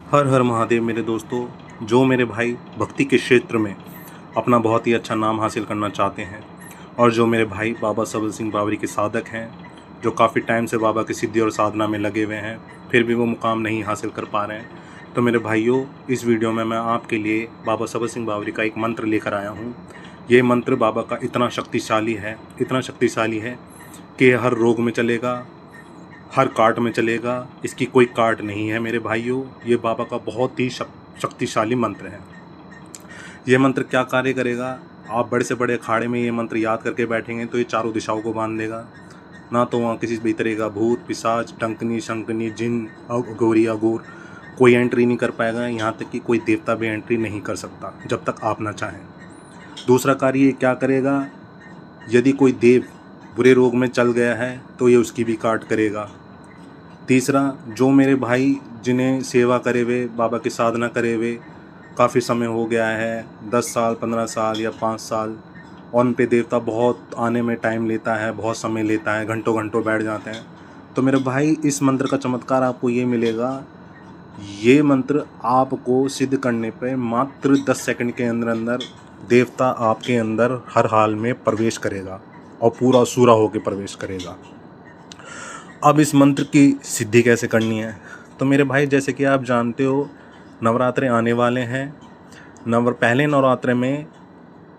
हर हर महादेव मेरे दोस्तों। जो मेरे भाई भक्ति के क्षेत्र में अपना बहुत ही अच्छा नाम हासिल करना चाहते हैं और जो मेरे भाई बाबा सबल सिंह बावरी के साधक हैं, जो काफ़ी टाइम से बाबा की सिद्धि और साधना में लगे हुए हैं, फिर भी वो मुकाम नहीं हासिल कर पा रहे हैं, तो मेरे भाइयों, इस वीडियो में मैं आपके लिए बाबा सबल सिंह बावरी का एक मंत्र लेकर आया हूँ। ये मंत्र बाबा का इतना शक्तिशाली है कि हर रोग में चलेगा, हर काट में चलेगा। इसकी कोई काट नहीं है मेरे भाइयों। ये बाबा का बहुत ही शक्तिशाली मंत्र है। ये मंत्र क्या कार्य करेगा? आप बड़े से बड़े अखाड़े में ये मंत्र याद करके बैठेंगे तो ये चारों दिशाओं को बांध देगा। ना तो वहाँ किसी भी तरह का भूत पिशाच डंकनी शंकनी जिन अघोरी अघोर कोई एंट्री नहीं कर पाएगा। यहाँ तक कि कोई देवता भी एंट्री नहीं कर सकता जब तक आप ना चाहें। दूसरा कार्य ये क्या करेगा? यदि कोई देव बुरे रोग में चल गया है तो ये उसकी भी काट करेगा। तीसरा, जो मेरे भाई जिन्हें सेवा करे हुए, बाबा की साधना करे हुए काफ़ी समय हो गया है, 10 साल 15 साल या 5 साल, और उन पे देवता बहुत आने में टाइम लेता है, बहुत समय लेता है, घंटों घंटों बैठ जाते हैं, तो मेरे भाई इस मंत्र का चमत्कार आपको ये मिलेगा। ये मंत्र आपको सिद्ध करने पे मात्र 10 सेकंड के अंदर अंदर देवता आपके अंदर हर हाल में प्रवेश करेगा और पूरा सूरा होकर प्रवेश करेगा। अब इस मंत्र की सिद्धि कैसे करनी है? तो मेरे भाई, जैसे कि आप जानते हो, नवरात्रे आने वाले हैं। पहले नवरात्रे में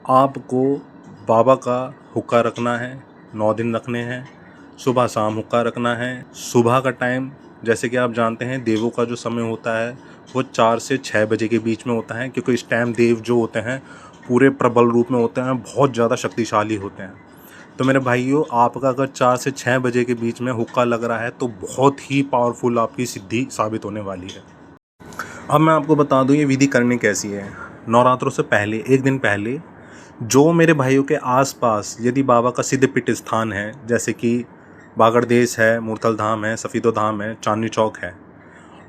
आपको बाबा का हुक्का रखना है, 9 दिन रखने हैं। सुबह शाम हुक्का रखना है। सुबह का टाइम, जैसे कि आप जानते हैं, देवों का जो समय होता है वो 4 से 6 बजे के बीच में होता है, क्योंकि इस टाइम देव जो होते हैं पूरे प्रबल रूप में होते हैं, बहुत ज़्यादा शक्तिशाली होते हैं। तो मेरे भाइयों, आपका अगर 4 से 6 बजे के बीच में हुक्का लग रहा है तो बहुत ही पावरफुल आपकी सिद्धि साबित होने वाली है। अब मैं आपको बता दूं ये विधि करनी कैसी है। नवरात्रों से पहले, एक दिन पहले, जो मेरे भाइयों के आसपास यदि बाबा का सिद्ध पीठ स्थान है, जैसे कि बागड़ देश है, मूर्तल धाम है, सफीदो धाम है, चांदनी चौक है,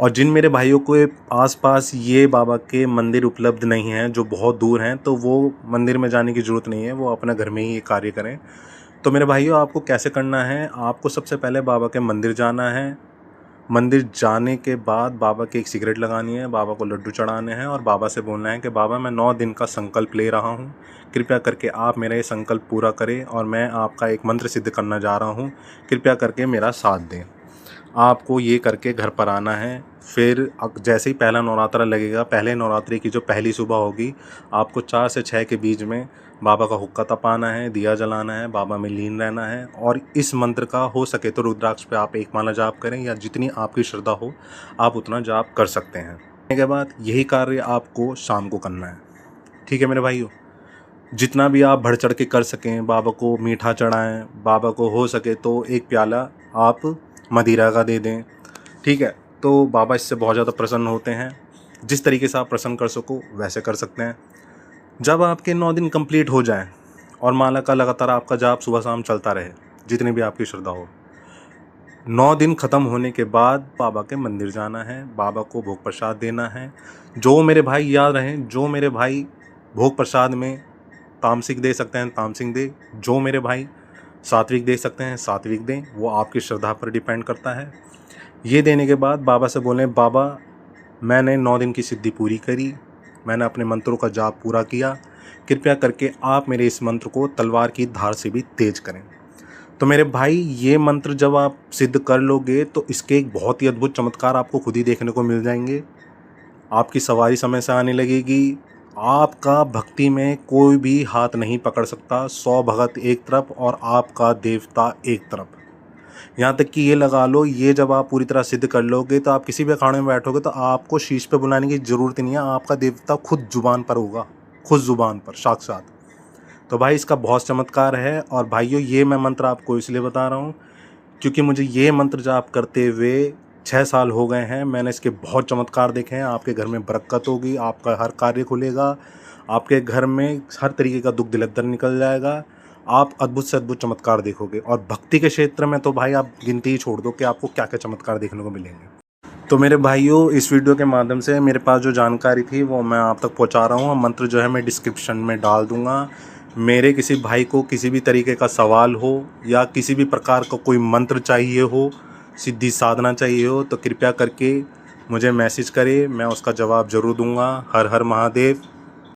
और जिन मेरे भाइयों के आसपास ये बाबा के मंदिर उपलब्ध नहीं हैं, जो बहुत दूर हैं, तो वो मंदिर में जाने की ज़रूरत नहीं है, वो अपना घर में ही ये कार्य करें। तो मेरे भाइयों, आपको कैसे करना है? आपको सबसे पहले बाबा के मंदिर जाना है। मंदिर जाने के बाद बाबा की एक सिगरेट लगानी है, बाबा को लड्डू चढ़ाने हैं और बाबा से बोलना है कि बाबा, मैं 9 दिन का संकल्प ले रहा हूँ, कृपया करके आप मेरा ये संकल्प पूरा करें और मैं आपका एक मंत्र सिद्ध करना जा रहा हूँ, कृपया करके मेरा साथ दें। आपको ये करके घर पर आना है। फिर जैसे ही पहला नवरात्रा लगेगा, पहले नवरात्रि की जो पहली सुबह होगी, आपको 4 से 6 के बीच में बाबा का हुक्का तपाना है, दिया जलाना है, बाबा में लीन रहना है, और इस मंत्र का हो सके तो रुद्राक्ष पे आप 1 माला जाप करें, या जितनी आपकी श्रद्धा हो आप उतना जाप कर सकते हैं। के बाद यही कार्य आपको शाम को करना है। ठीक है मेरे भाइयों? जितना भी आप बढ़ चढ़ के कर सकें, बाबा को मीठा चढ़ाएं, बाबा को हो सके तो 1 प्याला आप मदिरा का दे दें। ठीक है? तो बाबा इससे बहुत ज़्यादा प्रसन्न होते हैं। जिस तरीके से आप प्रसन्न कर सको वैसे कर सकते हैं। जब आपके 9 दिन कंप्लीट हो जाएं और माला का लगातार आपका जाप सुबह शाम चलता रहे, जितनी भी आपकी श्रद्धा हो, 9 दिन ख़त्म होने के बाद बाबा के मंदिर जाना है, बाबा को भोग प्रसाद देना है। जो मेरे भाई याद रहें, जो मेरे भाई भोग प्रसाद में तामसिक दे सकते हैं तामसिक दें, जो मेरे भाई सात्विक दे सकते हैं सात्विक दें, वो आपकी श्रद्धा पर डिपेंड करता है। ये देने के बाद बाबा से बोलें, बाबा, मैंने 9 दिन की सिद्धि पूरी करी, मैंने अपने मंत्रों का जाप पूरा किया, कृपया करके आप मेरे इस मंत्र को तलवार की धार से भी तेज करें। तो मेरे भाई, ये मंत्र जब आप सिद्ध कर लोगे तो इसके एक बहुत ही अद्भुत चमत्कार आपको खुद ही देखने को मिल जाएंगे। आपकी सवारी समय से आने लगेगी। आपका भक्ति में कोई भी हाथ नहीं पकड़ सकता। 100 भगत एक तरफ और आपका देवता एक तरफ। यहाँ तक कि ये लगा लो, ये जब आप पूरी तरह सिद्ध कर लोगे तो आप किसी भी अखाड़े में बैठोगे तो आपको शीश पे बुलाने की ज़रूरत नहीं है। आपका देवता खुद जुबान पर होगा, खुद जुबान पर साक्षात। तो भाई, इसका बहुत चमत्कार है। और भाइयों, ये मैं मंत्र आपको इसलिए बता रहा हूँ क्योंकि मुझे ये मंत्र जाप करते हुए 6 साल हो गए हैं। मैंने इसके बहुत चमत्कार देखे हैं। आपके घर में बरकत होगी, आपका हर कार्य खुलेगा, आपके घर में हर तरीके का दुख दलिद्दर निकल जाएगा। आप अद्भुत से अद्भुत चमत्कार देखोगे। और भक्ति के क्षेत्र में तो भाई आप गिनती ही छोड़ दो कि आपको क्या क्या चमत्कार देखने को मिलेंगे। तो मेरे भाइयों, इस वीडियो के माध्यम से मेरे पास जो जानकारी थी वो मैं आप तक पहुंचा रहा हूँ। मंत्र जो है मैं डिस्क्रिप्शन में डाल दूँगा। मेरे किसी भाई को किसी भी तरीके का सवाल हो या किसी भी प्रकार का कोई मंत्र चाहिए हो, सिद्धि साधना चाहिए हो, तो कृपया करके मुझे मैसेज करे, मैं उसका जवाब ज़रूर दूंगा। हर हर महादेव।